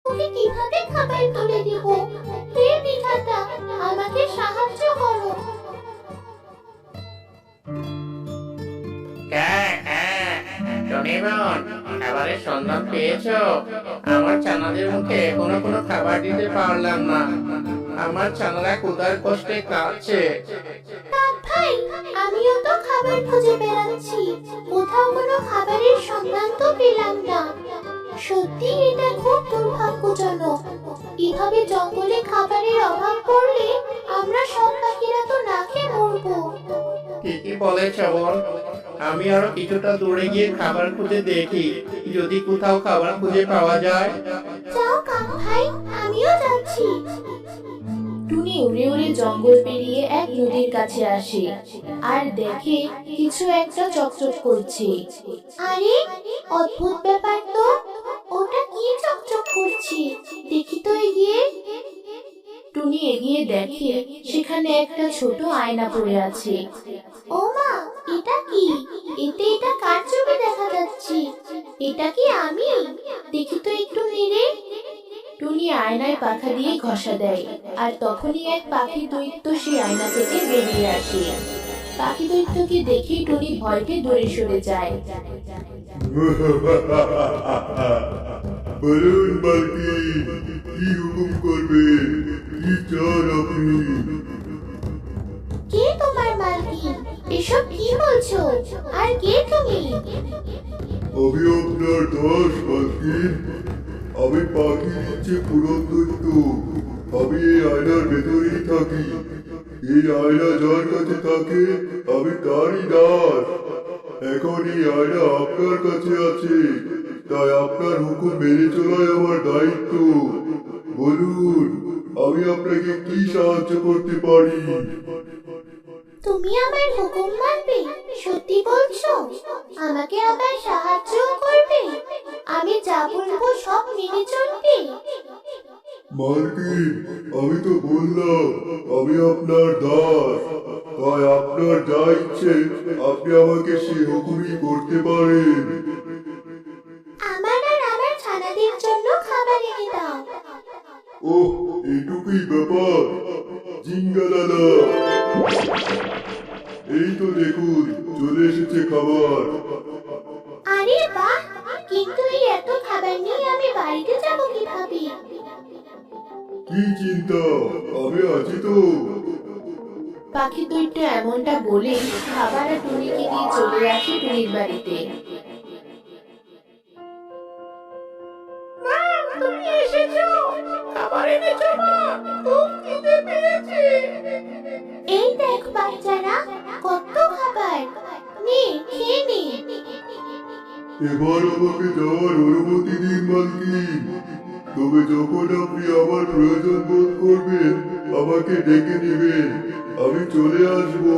ওকে কিভাবে খাবার তুলে দিব? হে বিধাতা, আমাকে সাহায্য করো। টনিবন, খাবারের সন্ধান পেয়েছো? আমার ছানাদের মুখে এখনো কোনো খাবার দিতে পারলাম না। আমার ছানারা ক্ষুধার কষ্টে কাঁদছে। কাক ভাই, আমিও তো খাবার খুঁজে বেড়াচ্ছি, কোথাও কোনো খাবারের সন্ধান তো পেলাম না। সত্যি এটা খুব দুর্ভাগ্যজনক। এভাবে জঙ্গলে খাবারের অভাব পড়লে আমরা সব পাখিরা তো না খেয়ে মরবো। ঠিকই বলেছ বোন। আমি আরো কিছুটা দূরে গিয়ে খাবার খুঁজে দেখি, যদি কোথাও খাবার খুঁজে পাওয়া যায়। যাও কাক ভাই, আমিও যাচ্ছি। টুনি উড়ে উড়ে জঙ্গল পেরিয়ে এক নদীর কাছে আসে আর দেখে কিছু একটা চকচক করছে। আরে, অদ্ভুত ব্যাপার তো। ওটা কি চকচক করছে? দেখি তো এগিয়ে। টুনি এগিয়ে দেখে সেখানে একটা ছোট আয়না পড়ে আছে। ও মা, এটা কি? এটা কার ছবি দেখা যাচ্ছে? এটা কি আমি? দেখি তো একটু নেড়ে। টুনি আয়নায় পাখা দিয়ে ঘষা দেয় আর তখনই এক পাখি দৈত্য সেই আয়না থেকে বেরিয়ে আসে। পাখি দৈত্যকে দেখে টুনি ভয় পেয়ে দূরে সরে যায়। বলুন মালকিন, কি হুকুম করবেন? কি চান আপনি? কে তোমার মালকিন? এসব কি বলছো? আর কে তুমি? আমি আপনার দাস মালকিন। আমি পাখি নিচে পুরন দৈত্য। আমি এই আয়নার ভেতরেই থাকি। এই আয়না যার কাছে থাকে আমি তারই দাস। এখন এই আয়না আপনার কাছে আছে, তাই আপনার হুকুম মেনে চলাই আমার দায়িত্ব। বলুন, আমি আপনাকে কি সাহায্য করতে পারি? তুমি আমার হুকুম মানবে? সত্যি বলছো? আমাকে আবার সাহায্যও করবে? আমি যা বলবো সব মেনে চলবে? মালকিন, আমি তো বললাম আমি আপনার দাস, তাই আপনার যা ইচ্ছে আপনি আমাকে সে হুকুমই করতে পারেন। আমার আর আমার ছানাদের জন্য খাবার এনে দাও। ওহ, এটুকুই ব্যাপার? জিঙ্গালালা, এই তো দেখুন চলে এসেছে খাবার। আরে বাহ, কিন্তু এই এত খাবার নিয়ে আমি বাড়িতে যাব কিভাবে? কি চিন্তা, আমি আছি তো। পাখি দৈত্য এমনটা বলে খাবার আর টুনিকে নিয়ে চলে আসে টুনির বাড়িতে। তুমি এসেছো? খাবার এনেছো মা? খুব খিদে পেয়েছে। এই দেখ বাচ্চারা, কত খাবার। নে, খেয়ে নে। এবার আমাকে যাওয়ার অনুমতি দিন মালকিন। তবে যখন আপনি আমার প্রয়োজন বোধ করবেন আমাকে ডেকে নেবেন, আমি চলে আসবো।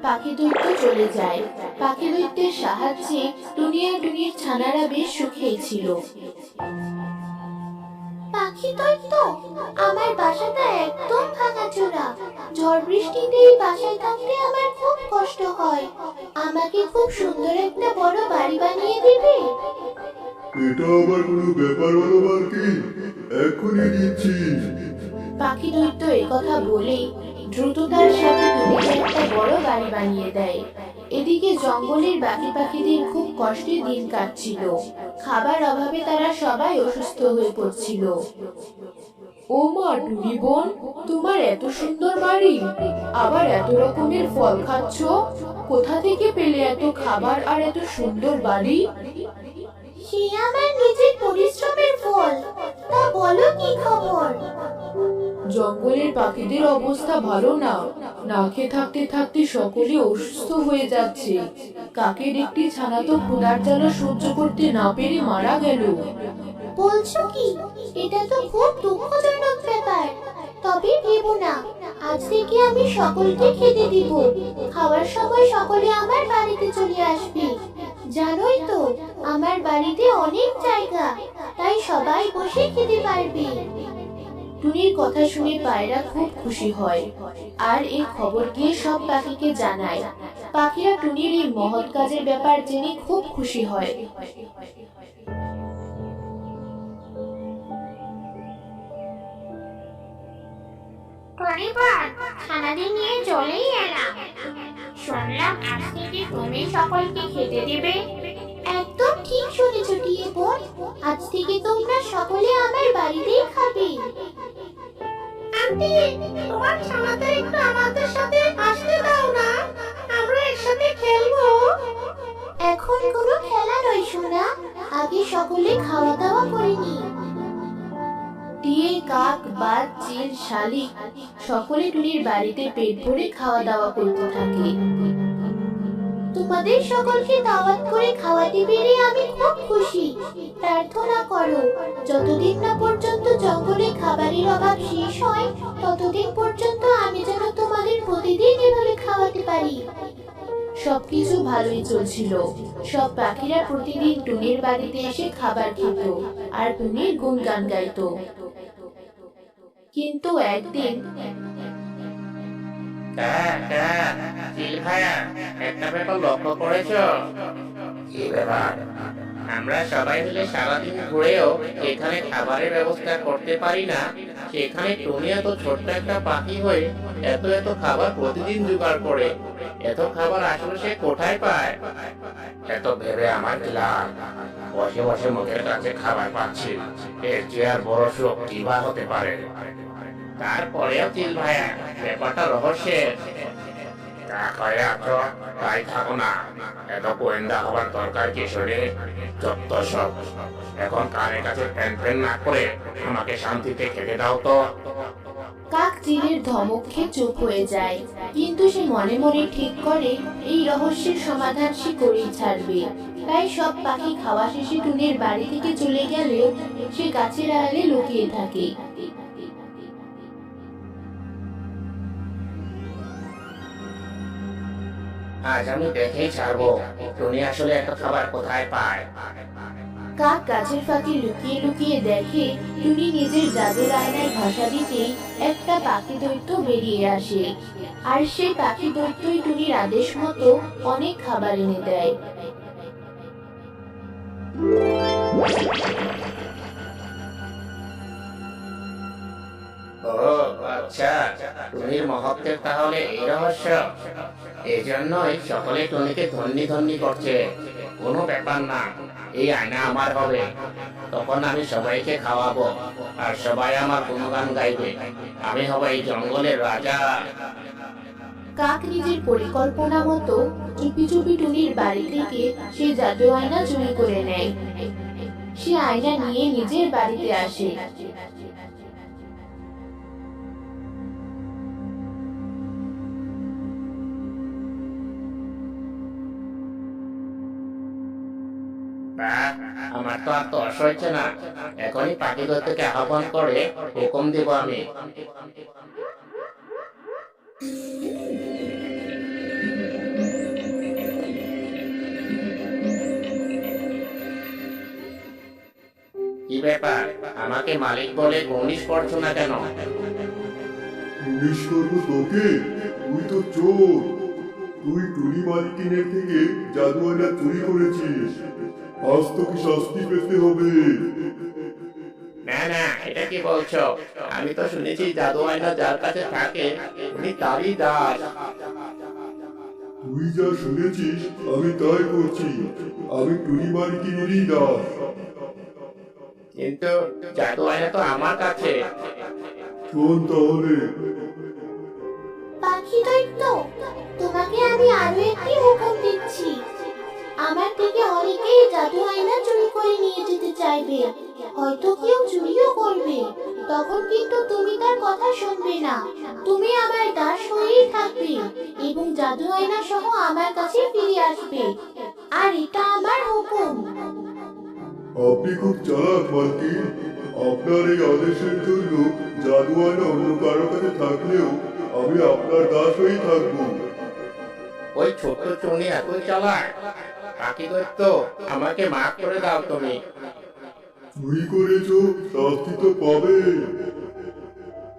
পাখি দৈত্য চলে যায়। পাখি দৈত্যের সাহায্যে টুনি আর টুনির ছানারা বেশ সুখেই ছিল। পাখি দৈত্য, আমার বাসাটা একদম ভাঙাচোরা। ঝড় বৃষ্টিতে এই বাসায় থাকতে আমার খুব কষ্ট হয়। আমাকে খুব সুন্দর একটা বড় বাড়ি বানিয়ে দিবে? এটা আবার কোনো ব্যাপার হলো মালকিন? এক্ষুনি দিচ্ছি। পাখি দৈত্য কথা বলেই দ্রুততার সাথে টুনিকে একটা বড় বাড়ি বানিয়ে দেয়। এদিকে জঙ্গলের বাকি পাখিদের খুব কষ্টে দিন কাটছিল। খাবার অভাবে তারা সবাই অসুস্থ হয়ে পড়ছিল। ও মা টুনি বোন, তোমার এত সুন্দর বাড়ি, আবার এত রকমের ফল খাচ্ছ, কোথা থেকে পেলে এত খাবার আর এত সুন্দর বাড়ি? সে আমার নিজের পরিশ্রমের ফল। তা বলো কি খবর? জঙ্গলের পাখিদের অবস্থা ভালো না, না খেয়ে থাকতে থাকতে সকলে অসুস্থ হয়ে যাচ্ছে। কাকের একটি ছানা তো ক্ষুধার জ্বালা সহ্য করতে না পেরে মারা গেল। বলছো কি? এটা তো খুব দুঃখজনক ব্যাপার। তবে ভেবো না, আজ থেকে আমি সকলকে খেতে দিব। খাওয়ার সময় সকলে আমার বাড়িতে চলে আসবে। জানোই তো, আমার বাড়িতে অনেক জায়গা, তাই সবাই বসে খেতে পারবে। টুনির কথা শুনে পায়রা খুব খুশি হয় আর এই খবর গিয়ে সব পাখিকে জানায়। পাখিরা টুনির এই মহৎ কাজের ব্যাপার জেনে খুব খুশি হয়। পরিবার ছানাদের নিয়ে চলেই এলাম। শুনলাম আজ থেকে তুমি সকলকে খেতে দেবে। একদম ঠিক শুনেছ টিয়ে বোন, আজ থেকে তোমরা সকলে আমার বাড়িতেই খাবে। আন্টি, তোমার ছানাদের একটু আমাদের সাথে আসতে দাও না, আমরা একসাথে খেলবো। এখন কোনো খেলা নয় সোনা, আগে সকলে খাওয়া দাওয়া করে নি। টিয়ে, কাক, বাজ, চিল, শালিক সকলে টুনির বাড়িতে পেট ভরে খাওয়া দাওয়া করতে থাকে। তোমাদের সকলকে দাওয়াত করে খাওয়াতে পেরে আমি খুব খুশি। প্রার্থনা করো যতদিন না পর্যন্ত জঙ্গলে খাবারের অভাব শেষ হয়, ততদিন পর্যন্ত আমি যেন তোমাদের প্রতিদিন এভাবে খাওয়াতে পারি। সবকিছু ভালোই চলছিল। সব পাখিরা প্রতিদিন টুনির বাড়িতে এসে খাবার খেত আর টুনির গুণগান গাইতো। কিন্তু একদিন চিল ভাইয়া, একটা ব্যাপার লক্ষ্য করেছো? কি ব্যাপার? আমরা সবাই মিলে সারাদিন ঘুরেও এখানে খাবারের ব্যবস্থা করতে পারি না, সেখানে টুনি এত ছোট্ট একটা পাখি হয়ে এত এত খাবার প্রতিদিন জোগাড় করে। এত খাবার আসলে সে কোথায় পায়? এত ভেবে আমার কি লাভ? বসে বসে মুখের কাছে খাবার পাচ্ছি, এর চেয়ে আর বড় সুখ কি বা হতে পারে? তারপরেও চিল ভাইয়া, ব্যাপারটা রহস্যের। তাই থাকো না, এত গোয়েন্দা হবার দরকার কি শরীরে? যত সব, এখন কানের কাছে ফ্যান ফ্যান না করে আমাকে শান্তিতে খেতে দাও তো। কাক চিলের ধমক খেয়ে চুপ হয়ে যায়, কিন্তু সে মনে মনে ঠিক করে এই রহস্যের সমাধান সে করেই ছাড়বে। তাই সব পাখি খাওয়া শেষে টুনির বাড়ি থেকে চলে গেলেও সে গাছের আড়ালে লুকিয়ে থাকে। আজ আমি দেখেই ছাড়বো টুনি আসলে এত খাবার কোথায় পায়। কাক গাছের ফাঁকে লুকিয়ে লুকিয়ে দেখে টুনি নিজের জাদুর আয়নায় ভাষা দিতেই একটা পাখি দৈত্য বেরিয়ে আসে, আর সেই পাখি দৈত্যই টুনির আদেশ মতো অনেক খাবার এনে দেয়। ও আচ্ছা, টুনির মহত্বের তাহলে এই রহস্য। এই জন্যই সকলে টুনিকে ধন্যি ধন্যি করছে। কোনো ব্যাপার না, এই আয়না আমার হবে। তখন আমি সবাইকে খাওয়াবো আর সবাই আমার গুণগান গাইবে। আমি হব এই জঙ্গলের রাজা। কাক নিজের পরিকল্পনা মতো চুপি চুপি টুনির বাড়ি থেকে সে জাদু আয়না চুরি করে নেয়। সে আয়না নিয়ে নিজের বাড়িতে আসে। বাহ, আমার তো আর তর্স হচ্ছে না। এখনই পাখি দৈত্যকে আহ্বান করে হুকুম দেব আমি। কি ব্যাপার, আমাকে মালিক বলে গণিস করছো না কেন? পুলিশ করবো তোকে? তুই তো চোর। তুই টুনি মালিকিনের থেকে জাদু আয়না চুরি করেছিস, আজ তোকে শাস্তি পেতে হবে। না না, এটা কি বলছো? আমি তো শুনেছি জাদু আয়না যার কাছে থাকে উনি তারই দাস। তুই যা শুনেছিস আমি তাই করছি। আমি টুনি মালিকিনেরই দাস। কিন্তু জাদু আয়না তো আমার কাছে। শোন তাহলে, পাখি দৈত্য, তোমাকে আমি আরো একটি হুকুম দিচ্ছি। আমার থেকে অনেকেই জাদু আয়না চুরি করে নিয়ে যেতে চাইবে, হয়তো কেউ চুরিও করবে। তখন কিন্তু তুমি তার কথা শুনবে না, তুমি আমার দাস হয়েই থাকবে এবং জাদু আয়না সহ আমার কাছে ফিরে আসবে। আর এটা আমার হুকুম। আপনি খুব চালাক মালকিন। আপনার এই আদেশের জন্য জাদু আয়না অন্য কারো কাছে থাকলেও আমি আপনার দাস হয়েই থাকবো। ওই ছোট্ট চুনি এতই চালাক? পাখি দৈত্য, আমাকে মাফ করে দাও তুমি। চুরি করেছো, শাস্তি তো পাবে।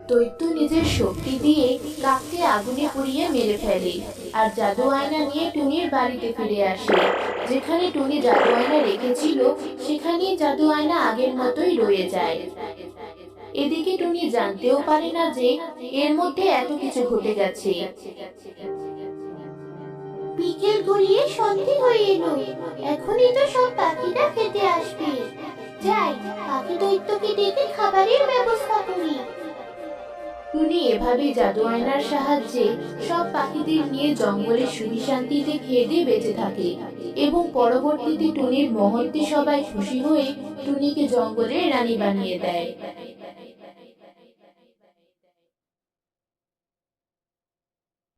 দৈত্য নিজের শক্তি দিয়ে কাককে আগুনে পুড়িয়ে মেরে ফেলে আর জাদু আয়না নিয়ে টুনির বাড়িতে ফিরে আসে। যেখানে টুনি জাদু আয়না রেখেছিল সেখানেই জাদু আয়না আগের মতোই রয়ে যায়। এদিকে টুনি জানতেও পারে না যে এর মধ্যে এত কিছু ঘটে গেছে। বিকেল গড়িয়ে সন্ধে হয়ে এলো, এখনই তো সব পাখিরা খেতে আসবে। যাই, পাখি দৈত্যকে ডেকে খাবারের ব্যবস্থা করি। টুনি এভাবে জাদু আয়নার সাহায্যে সব পাখিদের নিয়ে জঙ্গলে সুখী শান্তিতে খেয়ে দিয়ে বেঁচে থাকে এবং পরবর্তীতে টুনির মহত্বে সবাই খুশি হয়ে টুনিকে জঙ্গলের রানী বানিয়ে দেয়।